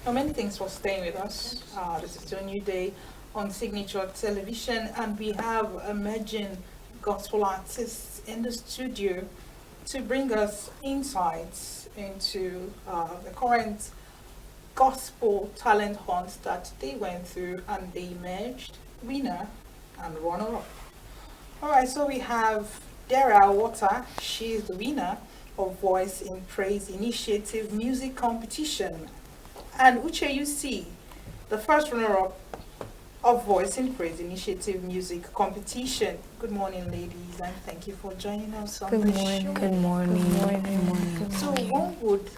Well, many thanks for staying with us. This is your new day on Signature Television, and we have emerging gospel artists in the studio to bring us insights into the current gospel talent hunt that they went through, and they emerged winner and runner-up. All right, so we have DERA Water. She is the winner of Voice in Praise Initiative Music Competition, and UCHE UC, the first runner-up of Voice in Praise Initiative Music Competition. Good morning, ladies, and thank you for joining us on Good the morning. show. Good morning. Good morning. Good So morning. one would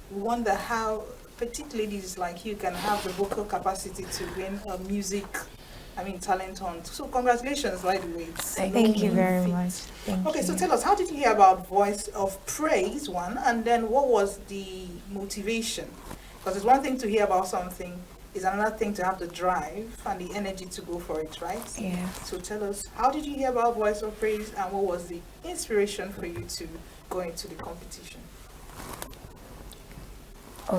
wonder how petite ladies like you can have the vocal capacity to win a talent hunt. So congratulations, by the way. Thank you very much. Thank Okay, you. so tell us, how did you hear about Voice of Praise, one, and then what was the motivation? Because it's one thing to hear about something, it's another thing to have the drive and the energy to go for it, right? Yeah. So tell us, how did you hear about Voice of Praise, and what was the inspiration for you to go into the competition?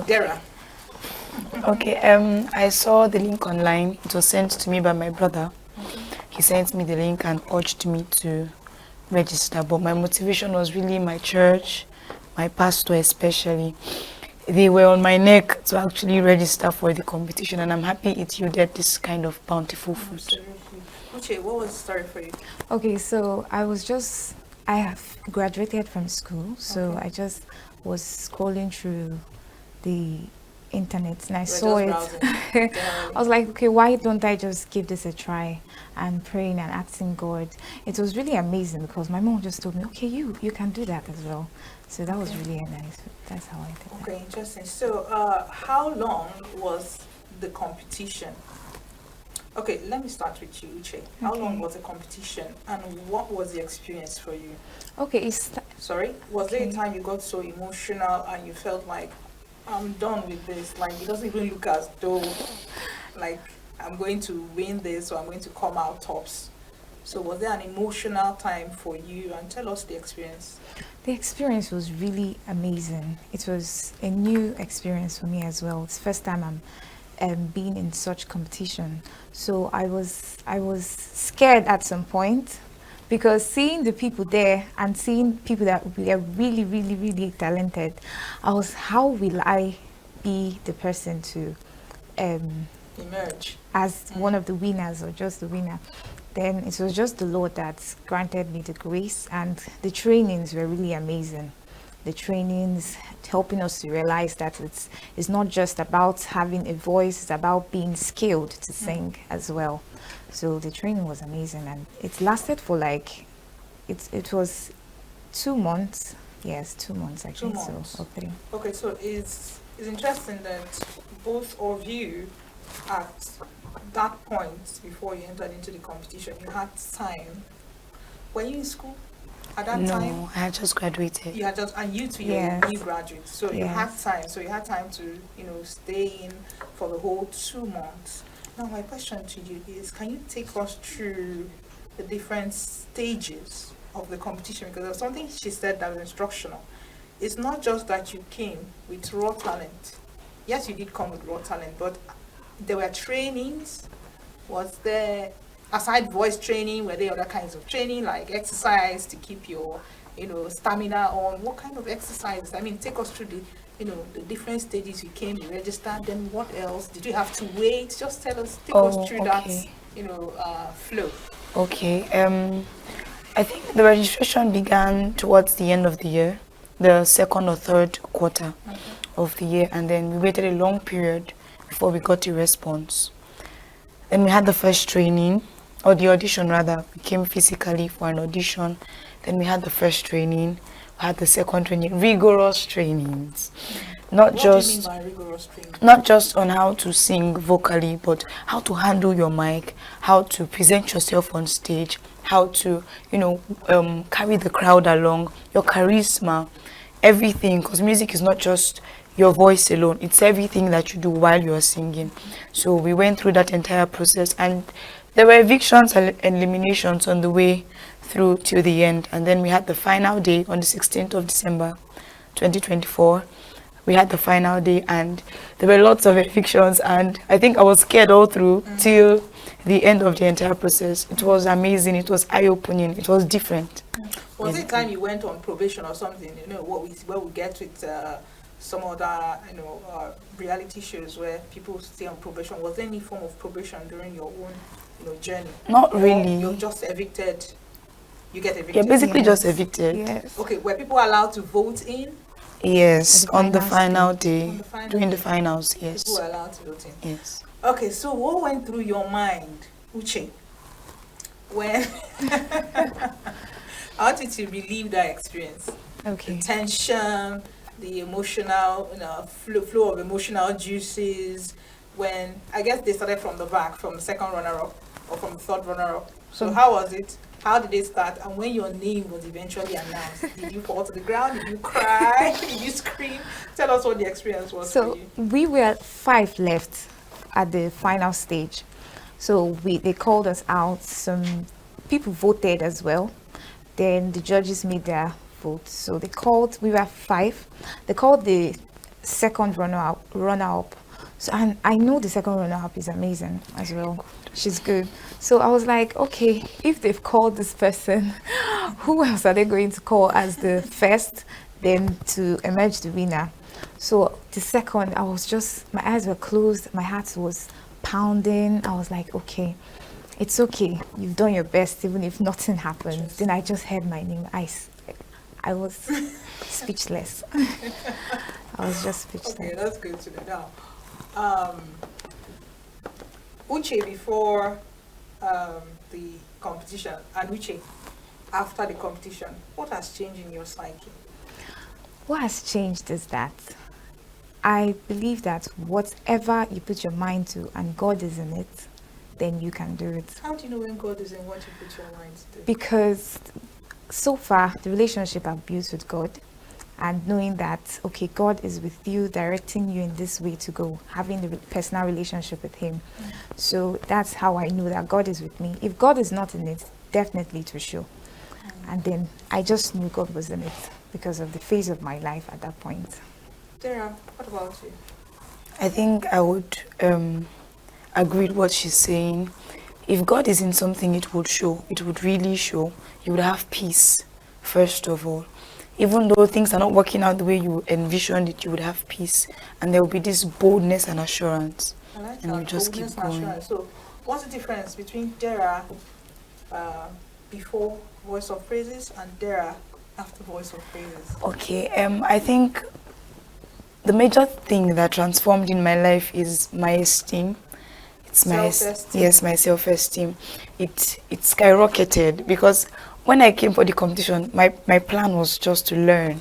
Dara. Okay. I saw the link online. It was sent to me by my brother. He sent me the link and urged me to register. But my motivation was really my church, my pastor especially. They were on my neck to actually register for the competition, and I'm happy it yielded this kind of bountiful fruit. Absolutely. Uche, what was the story for you? Okay, so I have graduated from school, so Okay. I just was scrolling through the internet and I We're saw just it. browsing, I was like, okay, why don't I just give this a try? And praying and asking God. It was really amazing because my mom just told me, okay, you can do that as well. So that was really nice. That's how I did that. Okay, interesting. So, how long was the competition? Okay, let me start with you, Uche. How long Okay. was the competition, and what was the experience for you? Okay, Sorry, was there a Okay. time you got so emotional and you felt like, I'm done with this? Like, it doesn't even look as though, like, I'm going to win this or I'm going to come out tops. So, was there an emotional time for you? And tell us the experience. The experience was really amazing. It was a new experience for me as well. It's the first time I'm being in such competition. So I was scared at some point because seeing the people there and seeing people that were really, really, really talented, how will I be the person to Emerge. as one of the winners or just the winner? Then it was just the Lord that granted me the grace, and the trainings were really amazing. The trainings helping us to realize that it's not just about having a voice, it's about being skilled to sing as well. So the training was amazing, and it lasted for it was 2 months. Yes, 2 months I 2 think months. so, or 3. Okay, so it's interesting that both of you, at that point before you entered into the competition, you had time. Were you in school at that time? No, I had just graduated. You had just, and you too, you're a Yes. new graduate, so you had Yes. time. So you had time to, stay in for the whole 2 months. Now, my question to you is: can you take us through the different stages of the competition? Because there's something she said that was instructional. It's not just that you came with raw talent. Yes, you did come with raw talent, but there were trainings. Was there, aside voice training, were there other kinds of training like exercise to keep your, stamina on? What kind of exercises? I mean, take us through the different stages you came, you registered. Then what else? Did you have to wait? Just tell us, take us through Okay. that, flow. Okay. I think the registration began towards the end of the year, the second or third quarter of the year, and then we waited a long period before we got a response. Then we had the first training, or the audition rather. We came physically for an audition. Then we had the first training. We had the second training, rigorous trainings. What do you mean by rigorous training? Not just on how to sing vocally, but how to handle your mic, how to present yourself on stage, how to, carry the crowd along, your charisma, everything. Because music is not just your voice alone, it's everything that you do while you're singing. So we went through that entire process, and there were evictions and eliminations on the way through till the end. And then we had the final day on the 16th of December 2024. we had the final day, and there were lots of evictions, and I think I was scared all through till the end of the entire process. It was amazing. It was eye-opening. It was different. Was it time you went on probation or something? You know what we get with some other reality shows where people stay on probation. Was there any form of probation during your own journey? Not Or really. you're just evicted. You get Yeah, evicted. basically Yes. just evicted. Yes. Okay, were people allowed to vote in? Yes, At the on the finals final On day, the final during the day. finals. People Yes, were allowed to vote in. yes. Okay, so what went through your mind, UCHE, when I wanted to relieve that experience? Okay. The tension, the emotional, flow of emotional juices. When I guess they started from the back, from the second runner-up or from the third runner-up. So how was it? How did it start? And when your name was eventually announced, did you fall to the ground? Did you cry? Did you scream? Tell us what the experience was for So you. we were 5 left at the final stage. So they called us out. Some people voted as well. Then the judges made their vote. So we were 5. They called the second runner-up. So, and I know the second runner-up is amazing as well. She's good. So I was like, okay, if they've called this person, who else are they going to call as the first, then to emerge the winner? So the second, my eyes were closed, my heart was pounding. I was like, okay, it's okay. You've done your best, even if nothing happened. Then I just heard my name. I was speechless. I was just speechless. Okay, that's good to know. Now, UCHE before the competition and UCHE after the competition, what has changed in your psyche? What has changed is that I believe that whatever you put your mind to and God is in it, then you can do it. How do you know when God is in what you put your mind to? Because so far, the relationship I've built with God, and knowing that, okay, God is with you, directing you in this way to go, having the personal relationship with Him. So that's how I know that God is with me. If God is not in it, definitely to show. And then I just knew God was in it because of the phase of my life at that point. DERA, what about you? I think I would agree with what she's saying. If God is in something, it would show. It would really show. You would have peace, first of all. Even though things are not working out the way you envisioned it, you would have peace. And there will be this boldness and assurance. I like And that, you just keep boldness and going. assurance. So, what's the difference between DERA before Voice of Praises and DERA after Voice of Praises? Okay, I think the major thing that transformed in my life is my esteem. It's my Self-esteem. yes, my self-esteem. It skyrocketed because when I came for the competition, my plan was just to learn.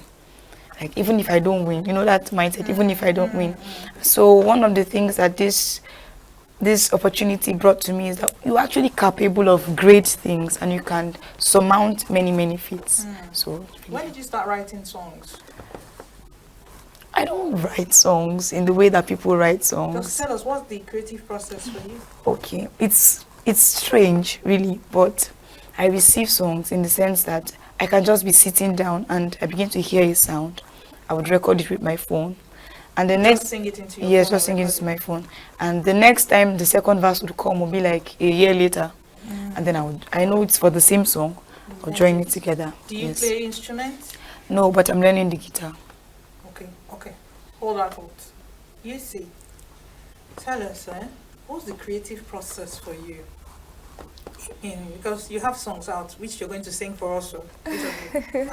Like even if I don't win, that mindset. Even if I don't win, so one of the things that this opportunity brought to me is that you're actually capable of great things and you can surmount many feats. So When did you start writing songs? I don't write songs in the way that people write Just songs. tell us, what's the creative process for you? Okay, it's strange, really, but I receive songs in the sense that I can just be sitting down and I begin to hear a sound. I would record it with my phone, and the Just next sing it into your yes, phone just sing and it record into my phone, and the next time the second verse would come will be like a year later, and then I know it's for the same song. I'll join it together. Do you Yes. play instruments? No, but I'm learning the guitar. Okay. Hold that thought. You see, tell us, what's the creative process for you? Because you have songs out, which you're going to sing for us. Each of you. Okay.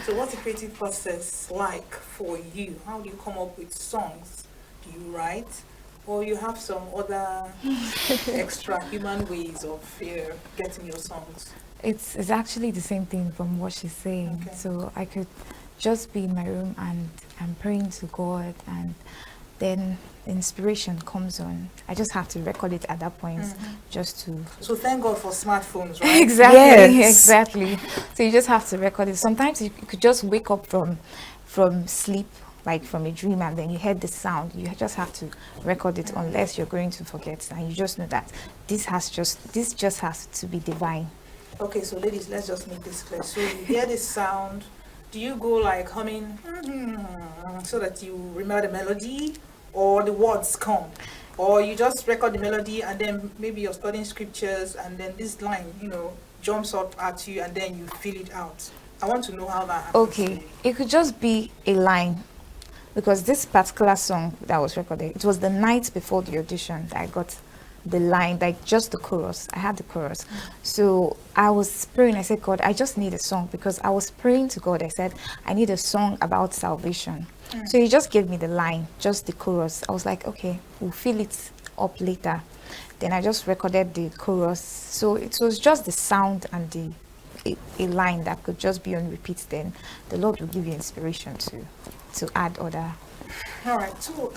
So what's the creative process like for you? How do you come up with songs? Do you write? Or you have some other extra human ways of getting your songs? It's actually the same thing from what she's saying. Okay. So I could just be in my room and I'm praying to God, and then inspiration comes on. I just have to record it at that point, just to So thank God for smartphones, right? exactly, Yes. exactly. So you just have to record it. Sometimes you could just wake up from sleep, like from a dream, and then you heard the sound. You just have to record it, unless you're going to forget, and you just know that this just has to be divine. Okay, so ladies, let's just make this clear. So you hear this sound, do you go like humming so that you remember the melody, or the words come, or you just record the melody and then maybe you're studying scriptures and then this line, jumps up at you and then you feel it out? I want to know how that happens. Okay, it could just be a line, because this particular song that was recorded, it was the night before the audition that I got the line, like just the chorus. I had the chorus. So I was praying. I said, God, I just need a song, because I was praying to God. I said, I need a song about salvation. So he just gave me the line, just the chorus. I was like, okay, we'll fill it up later. Then I just recorded the chorus. So it was just the sound and a line that could just be on repeat. Then the Lord will give you inspiration to add other. All right. So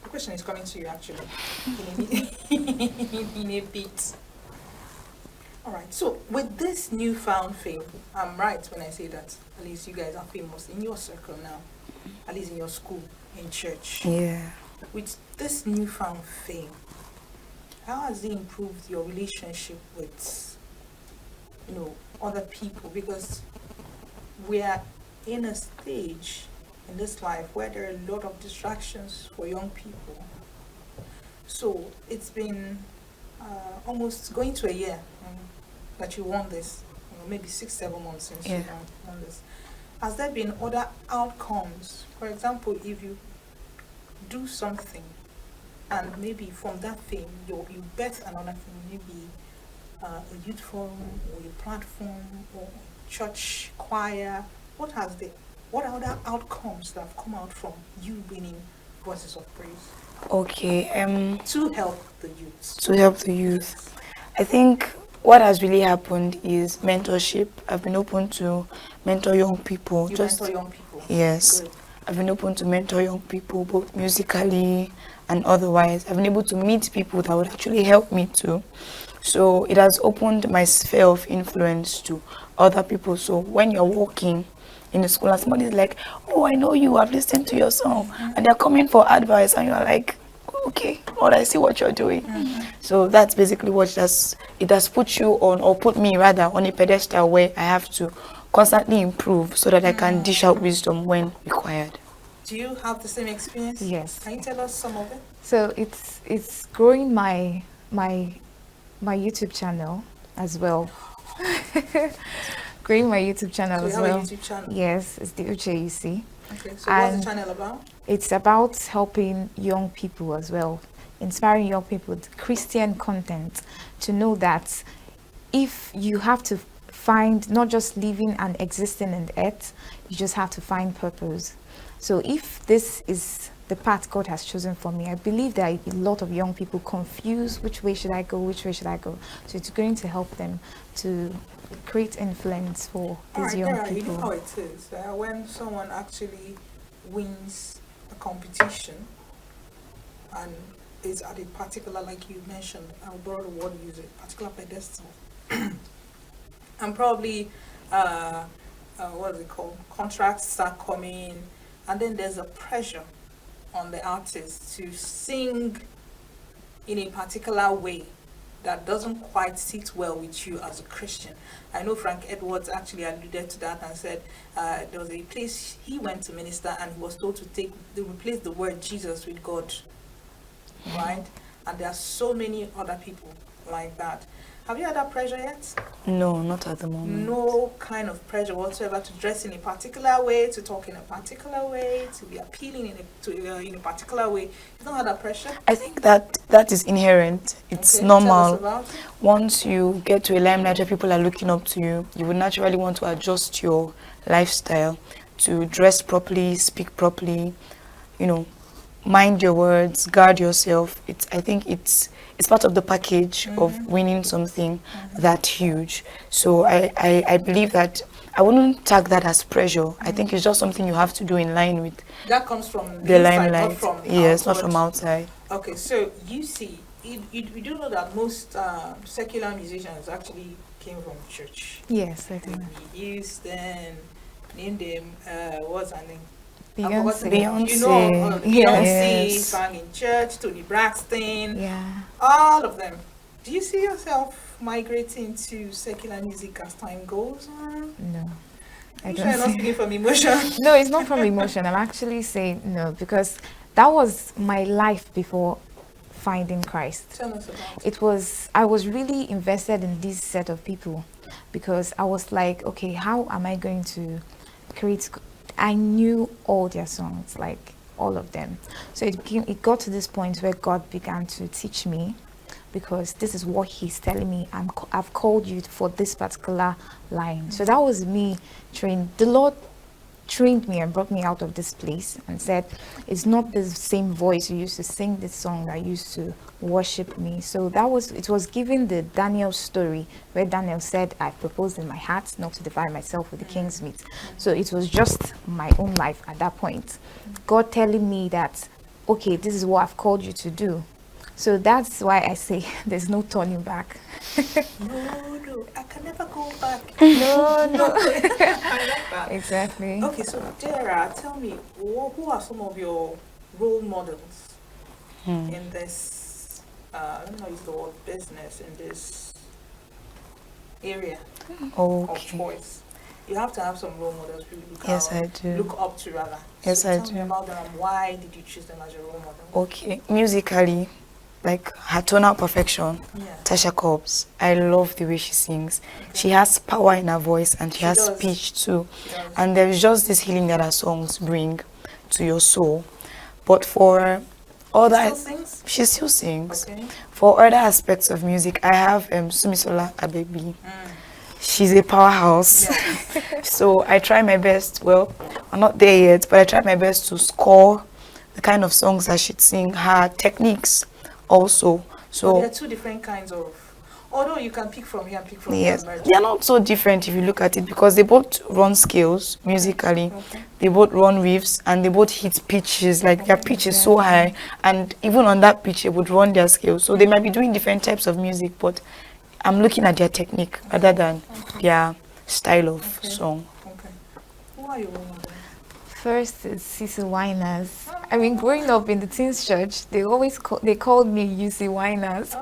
the question is coming to you actually in a bit. All right. So with this newfound fame, I'm right when I say that at least you guys are famous in your circle now, at least in your school, in church. Yeah. With this newfound fame, how has it improved your relationship with, other people? Because we are in a stage in this life where there are a lot of distractions for young people. So it's been almost going to a year that you won this, maybe 6-7 months since you won this. Has there been other outcomes? For example, if you do something and maybe from that thing you birth another thing, maybe a youth forum or a platform or church choir, what are other outcomes that have come out from you winning Voices of Praise? Okay. To help the youth. To help the youth, I think what has really happened is mentorship. I've been open to mentor young people. You mentor young people? Yes. Good. I've been open to mentor young people, both musically and otherwise. I've been able to meet people that would actually help me too. So it has opened my sphere of influence to other people. So when you're walking in the school and somebody's like, oh, I know you, I've listened to your song, and they're coming for advice, and you're like, okay, Lord, I see what you're doing. So that's basically what it has put you on, or put me rather, on a pedestal where I have to constantly improve so that I can dish out wisdom when required. Do you have the same experience? Yes. Can you tell us some of it? So it's growing my YouTube channel as well. Growing my YouTube channel So as you have well. a YouTube channel? Yes, it's the UCHE. Okay, so what's the channel about? It's about helping young people as well, inspiring young people with Christian content, to know that if you have to find, not just living and existing in the earth, you just have to find purpose. So if this is the path God has chosen for me, I believe that a lot of young people confuse which way should I go, which way should I go. So it's going to help them to create influence for these young DERA, people. You know how it is. When someone actually wins a competition and is at a particular, like you mentioned, I'll borrow the word you use, a particular pedestal, and probably what is it called? Contracts start coming, and then there's a pressure on the artist to sing in a particular way that doesn't quite sit well with you as a Christian. I know Frank Edwards actually alluded to that and said there was a place he went to minister and he was told to replace the word Jesus with God, right? And there are so many other people like that. Have you had that pressure yet? No, not at the moment. No kind of pressure whatsoever to dress in a particular way, to talk in a particular way, to be appealing in a particular way. You don't have that pressure? I think that is inherent. It's normal. Tell us about it. Once you get to a limelight where people are looking up to you, you would naturally want to adjust your lifestyle to dress properly, speak properly, mind your words, guard yourself. I think it's part of the package of winning something that huge. So I believe that I wouldn't tag that as pressure. I think it's just something you have to do in line with that comes from the inside, limelight. not from Yes, not outward. from outside. Okay, so you see, you do know that most secular musicians actually came from church. Yes, I do. Houston, name them, what's her name? Beyonce. You know, Beyonce Yes. sang in church, Tony Braxton, Yeah. all of them Do you see yourself migrating to secular music as time goes on? No, I I'm don't sure you're not see. speaking from emotion. No, it's not from emotion. I'm actually saying no because that was my life before finding Christ. Tell us about it. I was really invested in this set of people because I was like, okay, how am I going to create? I knew all their songs, like all of them. So it got to this point where God began to teach me, because this is what He's telling me. I've called you for this particular line. So that was me trained. The Lord trained me and brought me out of this place and said, it's not the same voice you used to sing this song that used to worship me. So it was giving the Daniel story where Daniel said, I proposed in my heart not to divide myself with the king's meat. So it was just my own life at that point. God telling me that, okay, this is what I've called you to do. So that's why I say there's no turning back. No, I can never go back. No. I like that. Exactly. Okay, so DERA, tell me, who are some of your role models in this, let me not use the word business, in this area of choice? You have to have some role models you look Yes, out, I do. look up to rather. Yes, so I tell do. me about them. Why did you choose them as your role model? Okay, musically, like her tonal perfection, Yeah. Tasha Cobbs. I love the way she sings. She has power in her voice and she has does. speech too. She does. And there is just this healing that her songs bring to your soul. But for other, Still sings? she still sings. Okay. For other aspects of music, I have Sumisola Abebi. She's a powerhouse. Yes. So I try my best. Well, I'm not there yet, but I try my best to score the kind of songs that she'd sing. Her techniques also. So there So are two different kinds of, although you can pick from here and pick from yes, there. they are not so different if you look at it, because they both run scales musically. Okay. They both run riffs and they both hit pitches. Like their pitch is so high, and even on that pitch, they would run their scales. So they might be doing different types of music, but I'm looking at their technique rather than their style of song. Okay. Who are your role models? First is Cecil Winers. I mean, growing up in the teens church, they always they called me UCEE Winers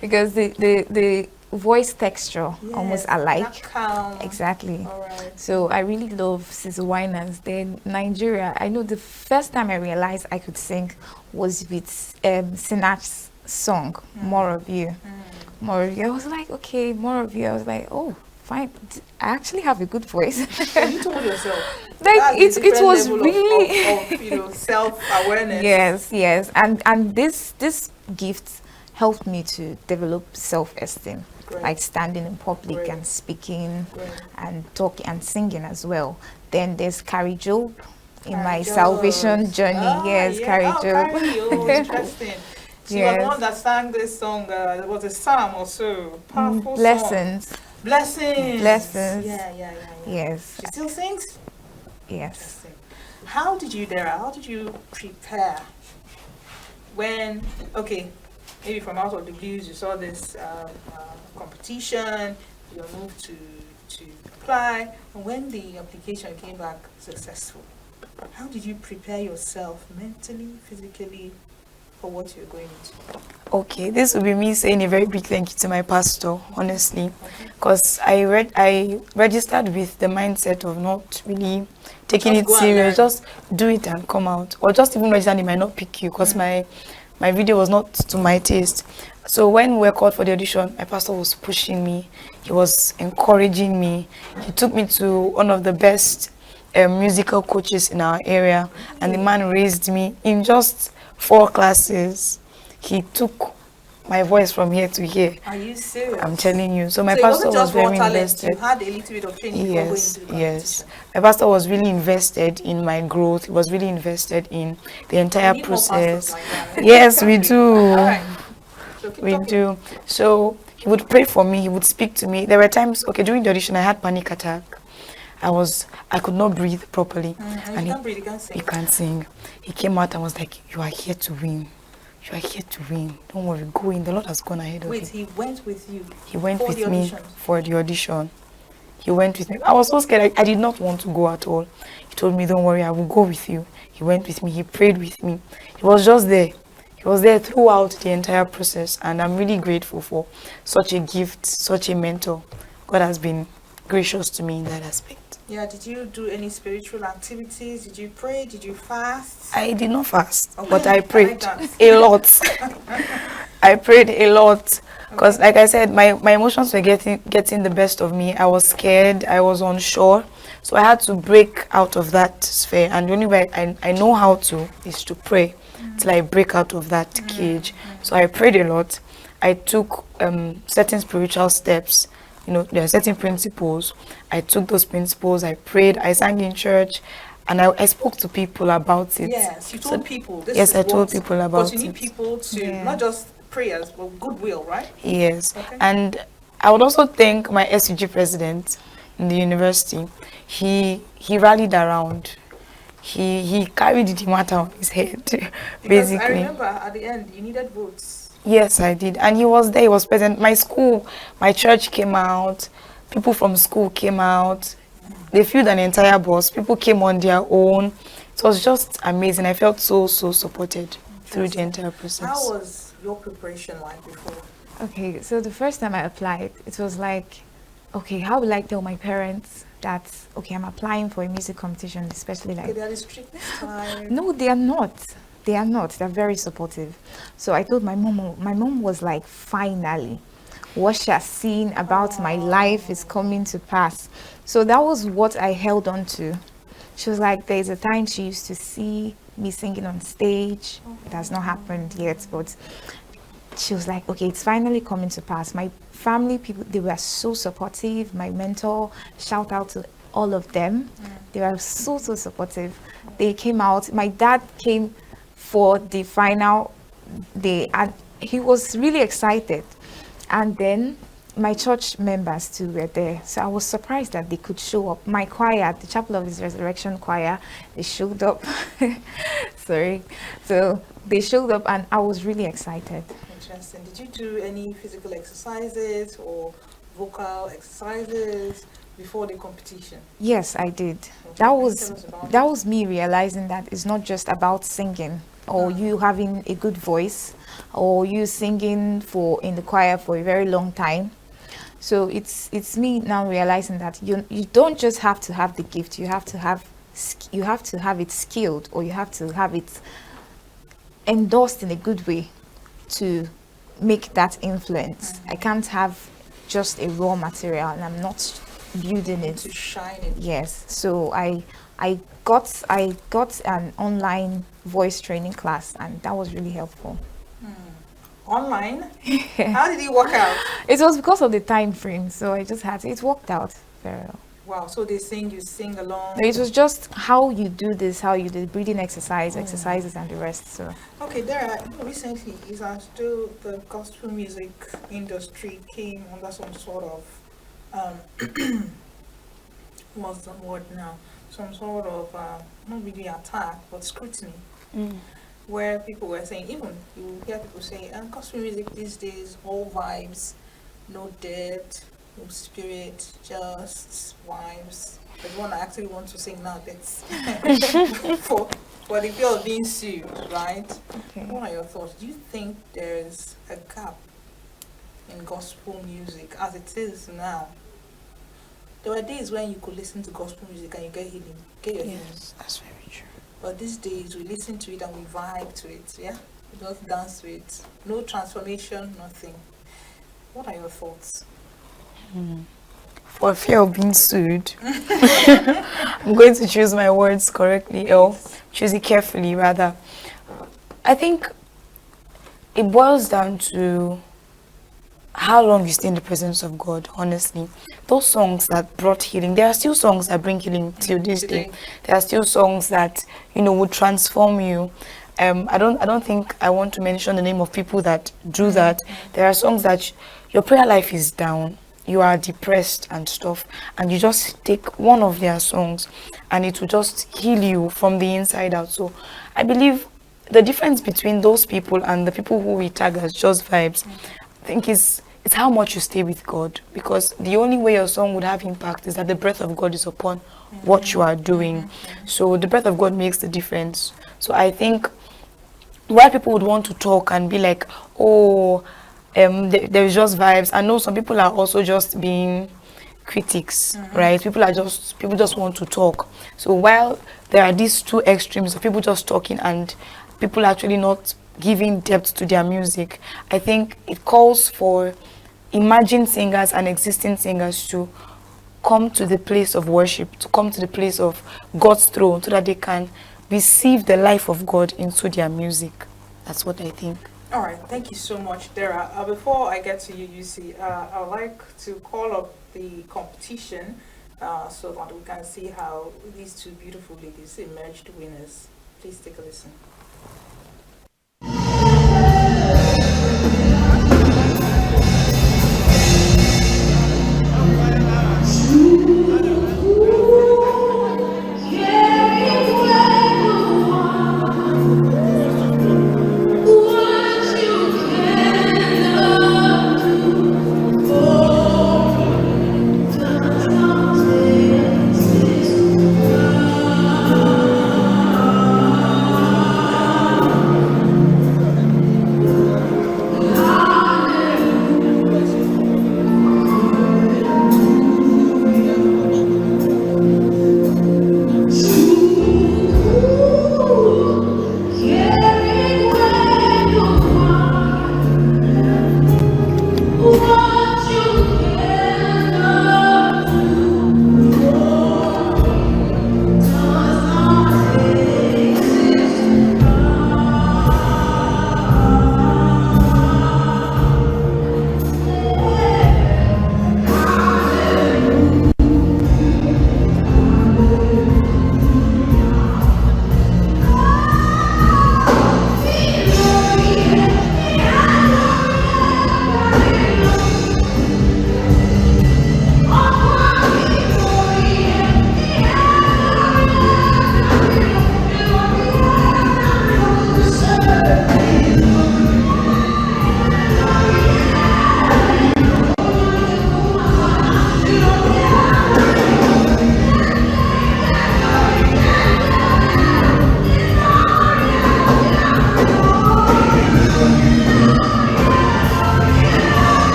because the voice texture almost alike. Calm. Exactly. All right. So I really love Cecil Winers. Then Nigeria, I know the first time I realized I could sing was with Sinach's song, More of You. More of You. I was like, okay, More of You. I was like, oh, fine. I actually have a good voice. So you told yourself. Like That's a it was different level really of self-awareness. yes, and this gift helped me to develop self-esteem, Great. like standing in public Great. and speaking Great. and talking and singing as well. Then there's Carrie Job in my Carrie salvation Job. journey. Yes, yeah. Carrie Oh, Job. Carrie, oh, interesting. She was the Yes. one that sang this song. It was a psalm or so. Powerful Blessings. song. Blessings. Blessings. Yeah. Yes. She still sings? Yes. Interesting. How did you, Dara, how did you prepare when, okay, maybe from out of the blues, you saw this competition, you were moved to apply, and when the application came back successful, how did you prepare yourself mentally, physically, for what you're going into? Okay, this will be me saying a very big thank you to my pastor, honestly, because I registered with the mindset of not really taking Just it go and serious, learn. just do it and come out, or just even register, they might not pick you because my video was not to my taste. So when we were called for the audition, my pastor was pushing me, he was encouraging me, he took me to one of the best musical coaches in our area, and the man raised me in just 4 classes. He took my voice from here to here. Are you serious? I'm telling you. So my So it pastor wasn't was just raw very talent, invested. you had a little bit of training before going Yes, into the yes. competition. My pastor was really invested in my growth. He was really invested in the entire We need more pastors process. like that. Yes, we do. All right. So keep We talking. do. So he would pray for me. He would speak to me. There were times, okay, during the audition, I had panic attack. I could not breathe properly. And you can't breathe, you can't sing. He can't sing. He came out and was like, "You are here to win. You are here to win. Don't worry, go in. The Lord has gone ahead of Wait, you." he went with you. He went for with the me audition? for the audition. He went with me. I was so scared. I did not want to go at all. He told me, "Don't worry, I will go with you." He went with me. He prayed with me. He was just there. He he was there throughout the entire process, and I'm really grateful for such a gift, such a mentor. God has been gracious to me in that aspect. Yeah, did you do any spiritual activities? Did you pray? Did you fast? I did not fast, Okay. but I prayed that. a lot. I prayed a lot because, like I said, my emotions were getting the best of me. I was scared. I was unsure. So I had to break out of that sphere. And the only way I know how to is to pray till I break out of that cage. So I prayed a lot. I took certain spiritual steps. You know, there are certain principles. I took those principles. I prayed. I sang in church. And I spoke to people about it. Yes, you told people. This yes, is I told what- people about Because you need it. people to, Yeah. not just prayers, but goodwill, right? Yes. Okay. And I would also thank my SUG president in the university. He rallied around. He carried the matter on his head, Because basically. I remember at the end, you needed votes. Yes, I did. And he was there, he was present. My school, my church came out, people from school came out. They filled an entire bus. People came on their own. It was just amazing. I felt so supported through the entire process. How was your preparation like before? Okay, so the first time I applied, it was like, okay, how will I tell my parents that, okay, I'm applying for a music competition, especially Okay, like, they are strict this time. no, they are not. They are not. They're very supportive. So I told my mom. My mom was like, finally, what she has seen about my life is coming to pass. So that was what I held on to. She was like, there's a time she used to see me singing on stage. It has not happened yet, but she was like, okay, it's finally coming to pass. My family people, they were so supportive. My mentor, shout out to all of them. They were so supportive. They came out. My dad came for the final day, and he was really excited. And then my church members too were there, so I was surprised that they could show up. My choir, the Chapel of His Resurrection choir, they showed up. Sorry, so they showed up, and I was really excited. Interesting. Did you do any physical exercises or vocal exercises before the competition? Yes, I did. Okay, That tell was us about that it. was me realizing that it's not just about singing or you having a good voice or you singing for in the choir for a very long time. So it's me now realizing that you don't just have to have the gift. You have to have it skilled, or you have to have it endorsed in a good way to make that influence. I can't have just a raw material and I'm not building it. To shine it. Yes, so I got an online voice training class, and that was really helpful. Online? How did it work out? It was because of the time frame, so I just had to. It worked out very well. Wow, so they sing, you sing along. No, it was just how you do this, how you do breathing exercises, and the rest. So Okay, DERA, recently, is as though the gospel music industry came under some sort of, what's the word now? Some sort of, not really attack, but scrutiny. Where people were saying, even you hear people say, gospel music these days, all vibes, no depth, no spirit, just vibes. The one I actually want to sing now, that's for the fear of being sued, right? okay. What are your thoughts? Do you think there's a gap in gospel music as it is now? There were days when you could listen to gospel music and you get healing, get your healing. Yes, that's very true. But these days we listen to it and we vibe to it, yeah? We just dance to it. No transformation, nothing. What are your thoughts? For fear of being sued, I'm going to choose my words correctly, or choose it carefully rather. I think it boils down to how long you stay in the presence of God, honestly. Those songs that brought healing, there are still songs that bring healing till this day. Today. There are still songs that, would transform you. I don't think I want to mention the name of people that do that. There are songs that your prayer life is down, you are depressed and stuff, and you just take one of their songs and it will just heal you from the inside out. So I believe the difference between those people and the people who we tag as just vibes, I think it's how much you stay with God, because the only way your song would have impact is that the breath of God is upon what you are doing. So the breath of God makes the difference. So I think why people would want to talk and be like, oh, there's just vibes. I know some people are also just being critics, right? People just want to talk. So while there are these two extremes of people just talking and people actually not giving depth to their music, I think it calls for emerging singers and existing singers to come to the place of worship, to come to the place of God's throne so that they can receive the life of God into their music. That's what I think. All right, thank you so much, Dara. Before I get to you, UC, I'd like to call up the competition so that we can see how these two beautiful ladies emerged winners. Please take a listen.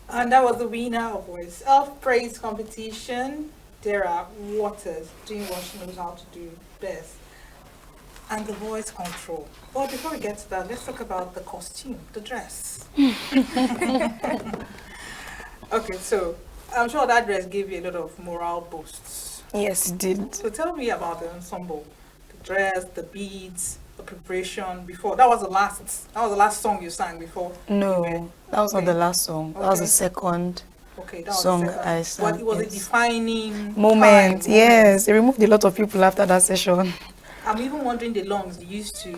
And that was the winner of Voice of Praise competition, Dara Waters, doing what she knows how to do best, and the voice control. But before we get to that, let's talk about the costume, the dress. Okay, so I'm sure that dress gave you a lot of moral boosts. Yes, it did. So tell me about the ensemble, the dress, the beads, the preparation before. That was the last song you sang before. No, that was not Okay. the last song. That was the Okay. second Okay, that was song the second. I sang. But it was a yes. defining Moment, time, yes. They removed a lot of people after that session. I'm even wondering the lungs they used to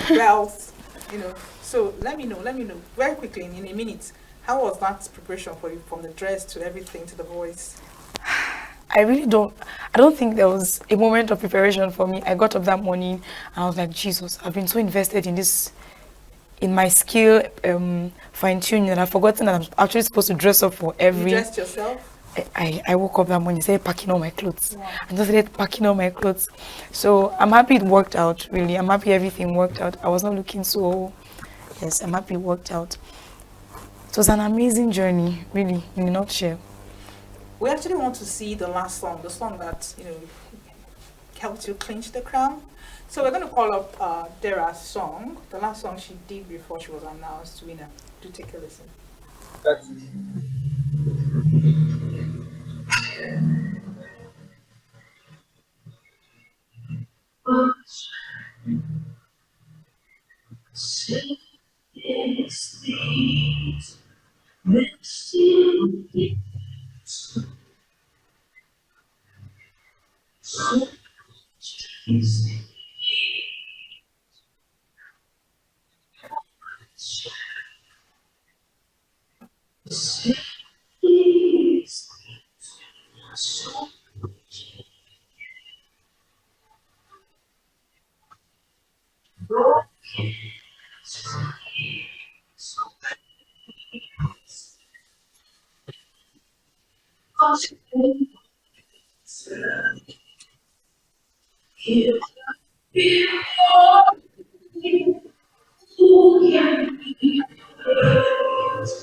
belt, So let me know very quickly in a minute. How was that preparation for you, from the dress to everything to the voice? I don't think there was a moment of preparation for me. I got up that morning and I was like, Jesus, I've been so invested in this, in my skill fine tuning, and I've forgotten that I'm actually supposed to dress up for You every. dressed yourself? I woke up that morning, started packing all my clothes. Wow. I just started packing all my clothes. So I'm happy it worked out, really. I'm happy everything worked out. I was not looking so, yes, I'm happy it worked out. It was an amazing journey, really, in a nutshell. We actually want to see the last song, the song that, helped you clinch the crown. So we're going to call up Dara's song, the last song she did before she was announced winner. Do take a listen.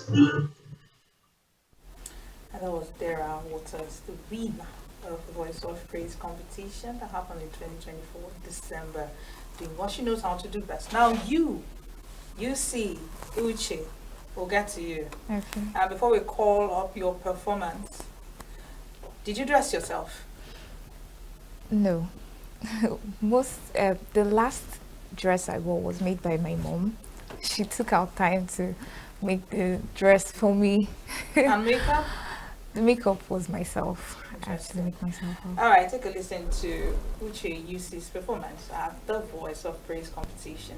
And that was DERA Waters, the winner of the Voice of Praise competition that happened in 2024, December, doing what she knows how to do best. Now you see, UCHE, we'll get to you. Okay. Before we call up your performance, did you dress yourself? No. The last dress I wore was made by my mom. She took out time to make the dress for me. And makeup? The makeup was myself. I had to Interesting. make myself up. All right, take a listen to UCHE UC's performance at the Voice of Praise competition.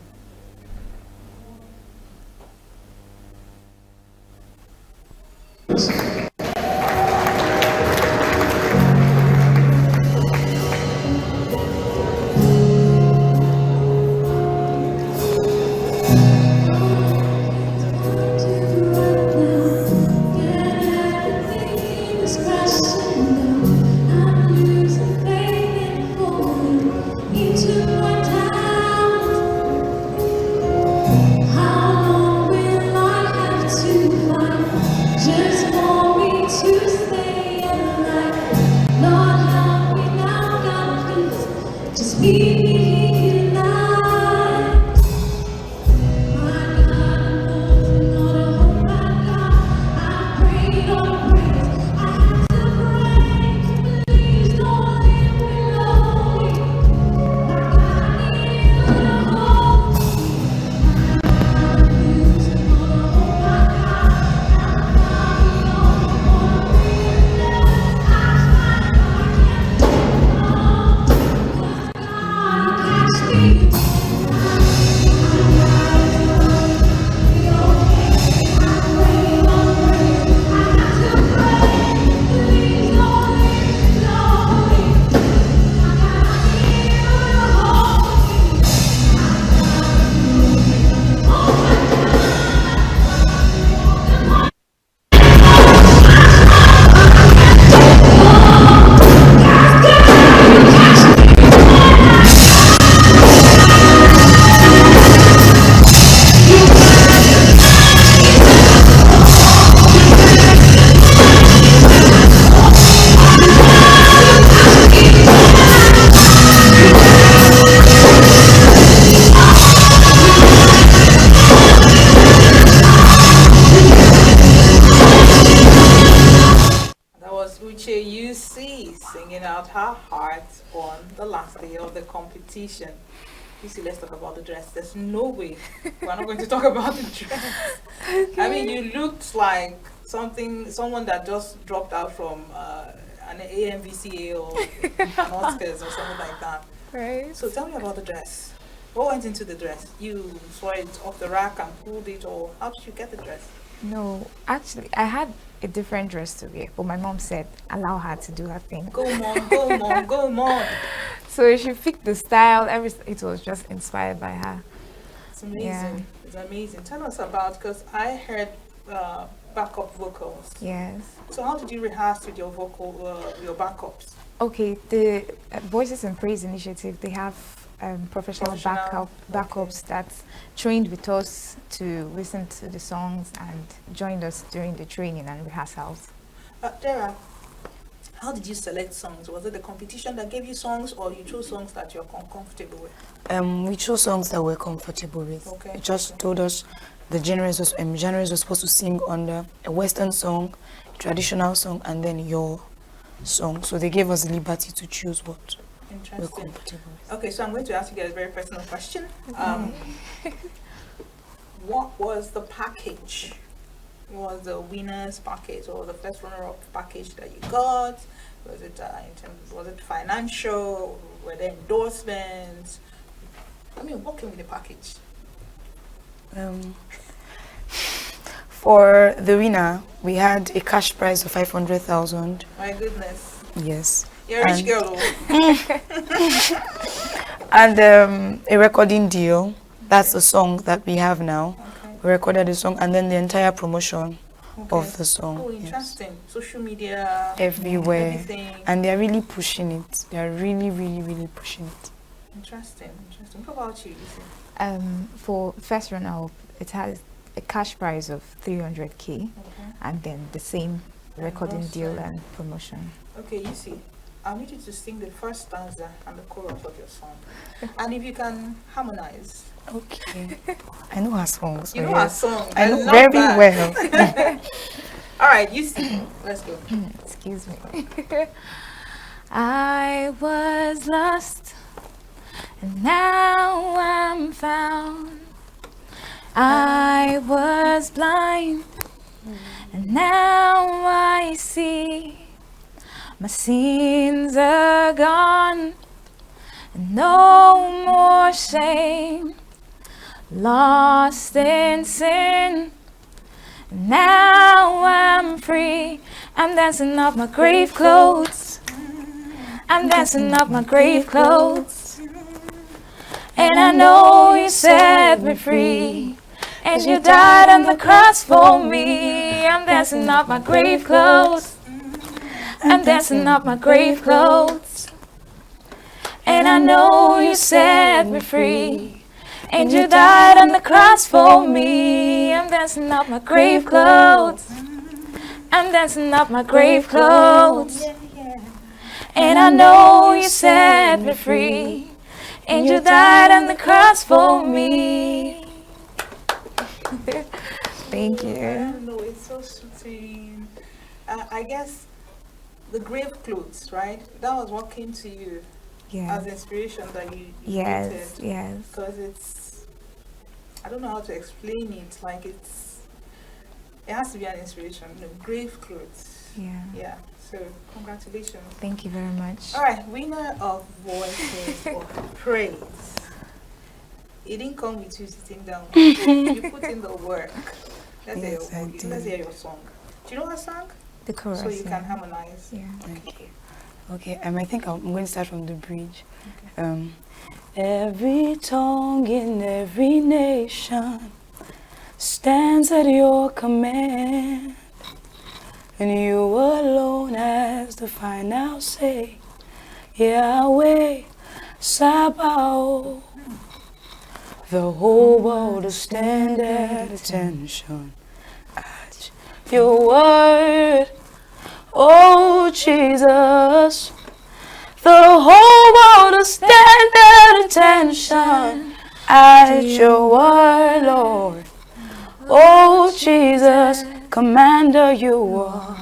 UCE singing out her heart on the last day of the competition. UCE, let's talk about the dress. There's no way we're not going to talk about the dress. Okay. I mean, you looked like someone that just dropped out from an AMVCA or an Oscars or something like that. Right. So tell me about the dress. What went into the dress? You saw it off the rack and pulled it, or how did you get the dress? No, actually, I had a different dress to wear, but my mom said, allow her to do her thing. Go on, go on, go on. So she picked the style, it was just inspired by her. It's amazing. Yeah. It's amazing. Tell us about, because I heard backup vocals. Yes. So how did you rehearse with your your backups? Okay, the Voices in Praise initiative, they have professional backups that trained with us to listen to the songs and joined us during the training and rehearsals. DERA, how did you select songs? Was it the competition that gave you songs, or you chose songs that you're comfortable with? We chose songs that we're comfortable with. Okay. It just told us the genres was supposed to sing under a Western song, traditional song, and then your song. So they gave us the liberty to choose what we're comfortable with. Okay, so I'm going to ask you guys a very personal question. What was the package? What was the winner's package, or the first runner-up package that you got? Was it was it financial? Were there endorsements? I mean, what came with the package? For the winner, we had a cash prize of 500,000. My goodness. Yes. You're a rich girl. And a recording deal. That's the song that we have now. Okay. We recorded the song and then the entire promotion of the song. Oh, interesting. Yes. Social media. Everywhere. Everything. And they're really pushing it. They're really, really, really pushing it. Interesting. What about you, Lucy? For first runner-up, a cash prize of 300K, and then the same recording deal and promotion. Okay, you see, I need you to sing the first stanza and the chorus of your song. And if you can harmonize. Okay. I know her song. So You know her song. I know love very that. well. All right, you sing. Let's go. Excuse me. I was lost, and now I'm found. I was blind, and now I see. My sins are gone, and no more shame. Lost in sin, now I'm free. I'm dancing off my grave clothes. I'm dancing off my grave clothes. And I know you set me free. And you died on the cross for me. I'm dancing off my grave clothes. I'm dancing off my grave clothes. And I know you set me free. And you died on the cross for me. I'm dancing off my grave clothes. I'm dancing off my grave clothes. And I know you set me free. And you died on the cross for me. Thank you. No, it's so soothing. I guess the grave clothes, right? That was what came to you as inspiration that you Yes, created. yes. Because I don't know how to explain it. Like it has to be an inspiration. Grave clothes. Yeah. Yeah. So congratulations. Thank you very much. All right, winner of Voices of Praise. It didn't come with you sitting down. You put in the work. Let's hear your song. Do you know her song? The chorus. So you can harmonize. Yeah. Okay. I think I'm going to start from the bridge. Okay. Every tongue in every nation stands at your command, and you alone has the final say. Yahweh Sabaoth. The whole world will stand at attention at your word, oh Jesus. The whole world will stand at attention at your word, Lord. Oh Jesus, Commander, you are.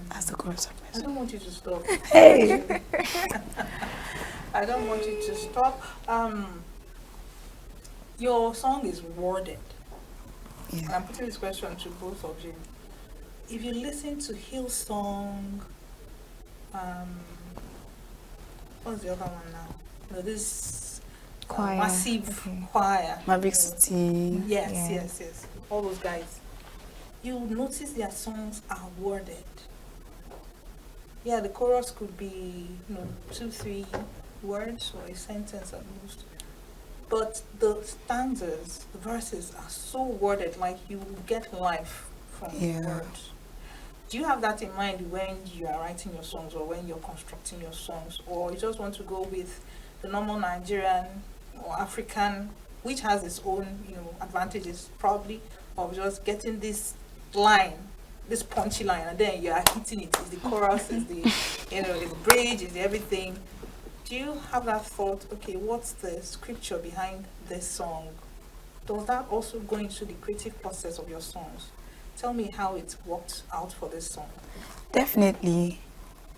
That's the chorus of my I don't want you to stop. Hey. I don't want you to stop. Your song is worded. Yeah. And I'm putting this question to both of you. If you listen to Hillsong, what's the other one now? No, this Choir. massive choir. Maverick City. Yes. All those guys. You'll notice their songs are worded. Yeah, the chorus could be 2-3 words or a sentence at most. But the stanzas, the verses are so worded, like you get life from the words. Do you have that in mind when you are writing your songs or when you're constructing your songs? Or you just want to go with the normal Nigerian or African, which has its own, advantages probably, of just getting this line, this punchy line, and then you are hitting it. It's the chorus, it's the, it's the bridge, it's the everything. Do you have that thought, okay, what's the scripture behind this song? Does that also go into the creative process of your songs? Tell me how it worked out for this song. Definitely.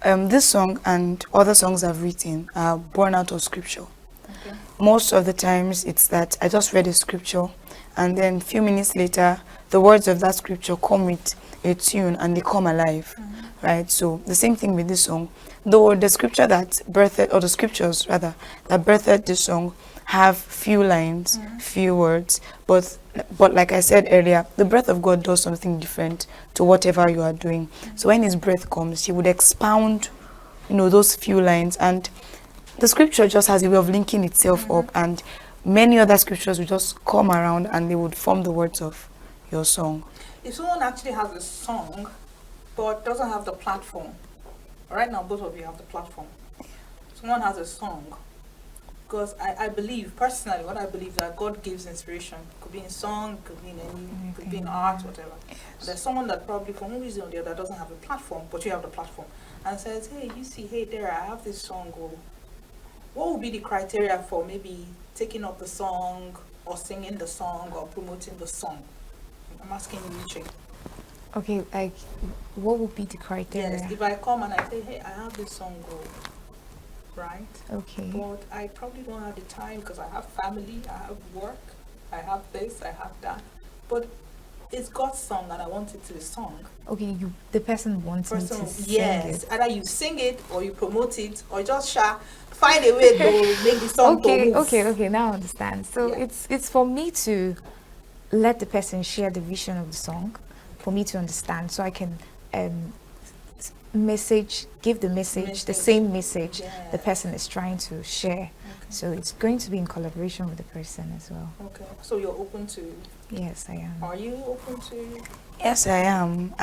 This song and other songs I've written are born out of scripture. Okay. Most of the times it's that I just read a scripture and then a few minutes later the words of that scripture come with a tune and they come alive. Right? So the same thing with this song. Though the scripture that birthed, or the scriptures rather, that birthed this song have few lines, few words, but like I said earlier, the breath of God does something different to whatever you are doing. So when his breath comes, he would expound, those few lines, and the scripture just has a way of linking itself up, and many other scriptures would just come around and they would form the words of your song. If someone actually has a song but doesn't have the platform, right now both of you have the platform. Someone has a song because I believe, personally, what I believe that God gives inspiration. Could be in song, could be in any, could be in art, whatever. There's someone that probably for one reason or the other doesn't have a platform, but you have the platform, and says, hey, you see, hey, there, I have this song. Or what would be the criteria for maybe taking up the song or singing the song or promoting the song? I'm asking you, UCHE. Okay, like, what would be the criteria? Yes, if I come and I say, hey, I have this song, right? Okay. But I probably don't have the time because I have family, I have work, I have this, I have that. But it's God's song and I want it to be sung. Okay, the person wants me to sing yes, it. either you sing it or you promote it or just find a way to make the song to move. Okay, now I understand. So it's for me to let the person share the vision of the song, for me to understand, so I can give the message, the same message the person is trying to share. So it's going to be in collaboration with the person as well. Okay, so you're open to? Yes, I am. Are you open to? Yes, I am,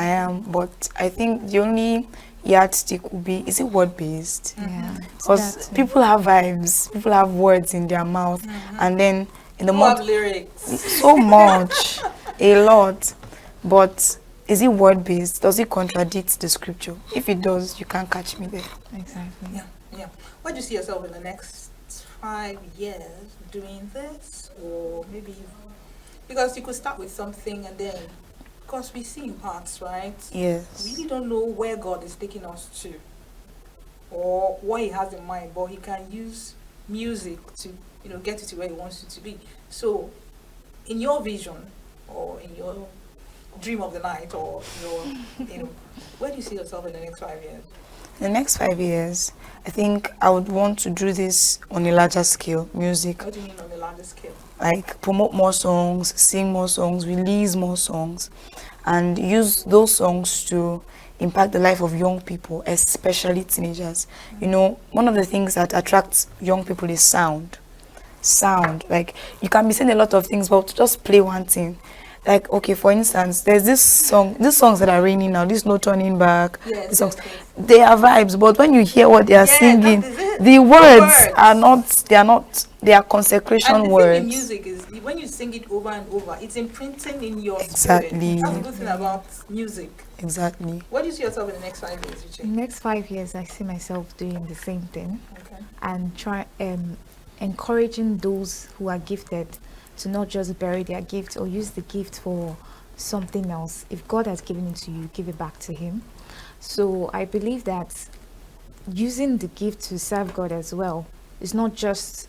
but I think the only yardstick would be, is it word based? Yeah, Because people have vibes, people have words in their mouth, and then in the have lyrics, so much, a lot, but is it word based? Does it contradict the scripture? If it does, you can't catch me there. Exactly. Yeah. Where do you see yourself in the next 5 years doing this? Or maybe, because you could start with something and then, because we see in parts, right? Yes. We really don't know where God is taking us to or what he has in mind, but he can use music to, get you to where he wants you to be. So in your vision or in your dream of the night or your, where do you see yourself in the next 5 years? In the next 5 years, I think I would want to do this on a larger scale, music. What do you mean on a larger scale? Like promote more songs, sing more songs, release more songs, and use those songs to impact the life of young people, especially teenagers. One of the things that attracts young people is sound. Like, you can be saying a lot of things, but just play one thing. Like, okay, for instance, there's these songs that are raining now, this No Turning Back, these songs, they are vibes, but when you hear what they are singing, the words they are consecration and the words. thing in music is, when you sing it over and over, it's imprinting in your Exactly. spirit. That's the good thing about music. Exactly. What do you see yourself in the next 5 years, UCHE? In the next 5 years, I see myself doing the same thing, and encouraging those who are gifted to not just bury their gift or use the gift for something else. If God has given it to you, give it back to him. So I believe that using the gift to serve God as well is not just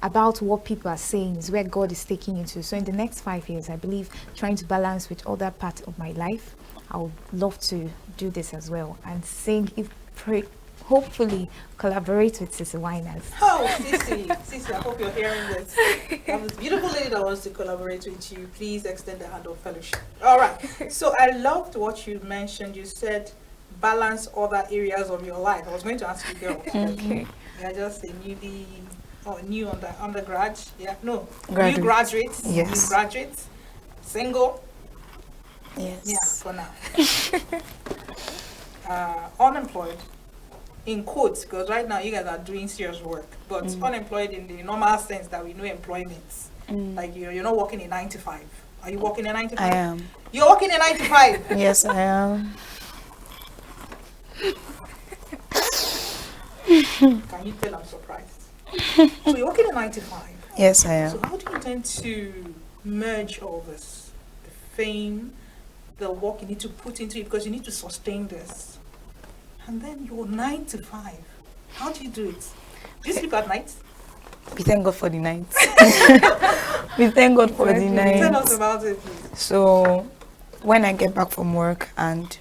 about what people are saying, it's where God is taking you to. So in the next 5 years, I believe trying to balance with other parts of my life, I would love to do this as well and sing, hopefully collaborate with Sissy Winers. Oh, Sissy, I hope you're hearing this. That was a beautiful lady that wants to collaborate with you. Please extend the hand of fellowship. All right. So I loved what you mentioned. You said balance other areas of your life. I was going to ask you, girl. Okay. You're just a new undergrad. Yeah, no. Graduate. New graduates. Yes. New graduates. Single. Yes. Yeah, for now. Unemployed. In quotes, because right now you guys are doing serious work, but unemployed in the normal sense that we know employment. Like you're not working in 9 to 5. Are you working in 9 to 5? I am. You're working in 9 to 5? Yes, I am. Can you tell I'm surprised? So you're working in 9 to 5? Yes, I am. So how do you intend to merge all this? The fame, the work you need to put into it, because you need to sustain this. And then you're 9 to 5. How do you do it? Do you sleep at night? We thank God for the night. We thank God for the night. Tell us about it, please. So, when I get back from work and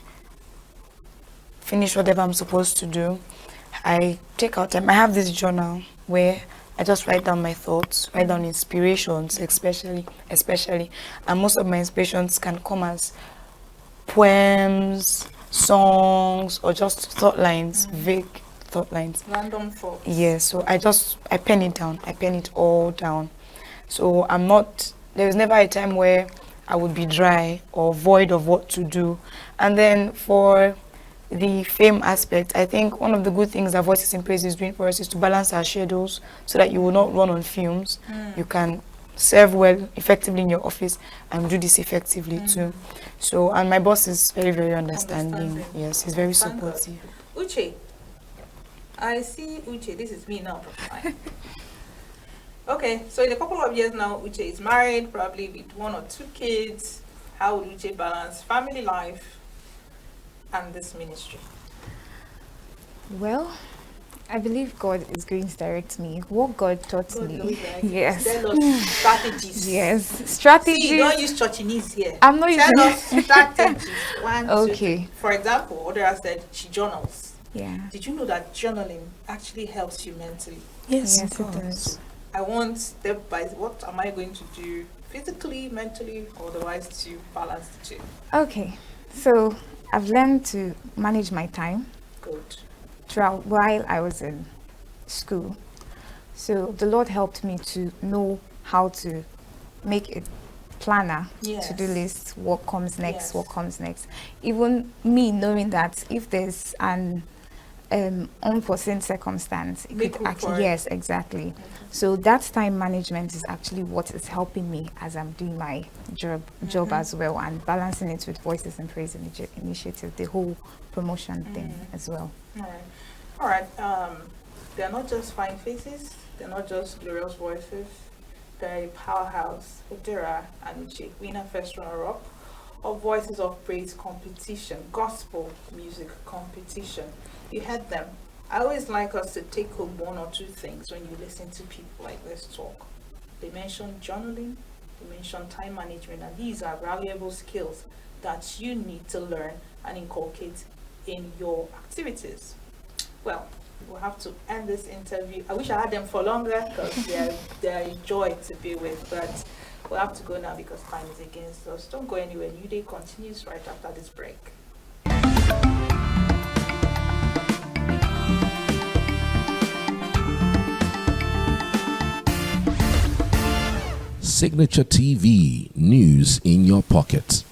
finish whatever I'm supposed to do, I take out time. I have this journal where I just write down my thoughts, write down inspirations, especially. And most of my inspirations can come as poems, songs, or just thought lines, vague thought lines. Random thoughts. Yes, so I pen it down. I pen it all down. So there was never a time where I would be dry or void of what to do. And then for the fame aspect, I think one of the good things that Voices in Praise is doing for us is to balance our schedules so that you will not run on fumes. You can serve well, effectively in your office, and do this effectively too. So, and my boss is very, very understanding. Yes, he's very Thank God. supportive. UCHE, I see UCHE. This is me now. Okay, so in a couple of years now, UCHE is married, probably with 1 or 2 kids. How would UCHE balance family life and this ministry? Well, I believe God is going to direct me. What God taught God me. knows, right? Yes. Tell us strategies. Yes. Strategy. See, don't use churchinese here. I'm not Tell using us strategies. 1, 2, Okay. 3. For example, Odera said she journals. Yeah. Did you know that journaling actually helps you mentally? Yes, Yes, it does. I want step by what am I going to do physically, mentally, or otherwise to balance the two. Okay. So I've learned to manage my time Good. throughout while I was in school. So the Lord helped me to know how to make a planner, Yes. to-do list, what comes next, Yes. what comes next. Even me knowing that if there's an unforeseen circumstance, it Make could room actually, for it. yes, exactly. So that time management is actually what is helping me as I'm doing my job as well, and balancing it with Voices and Praise initiative, the whole promotion thing as well. All right. They're not just fine faces. They're not just glorious voices. They're a powerhouse. DERA and UCHE, winner first runner-up of Voices of Praise competition, gospel music competition. You heard them. I always like us to take home 1 or 2 things when you listen to people like this talk. They mentioned journaling, they mentioned time management, and these are valuable skills that you need to learn and inculcate in your activities. Well, we'll have to end this interview. I wish I had them for longer because they're a joy to be with, but we'll have to go now because time is against us. Don't go anywhere. New Day continues right after this break. Signature TV, news in your pocket.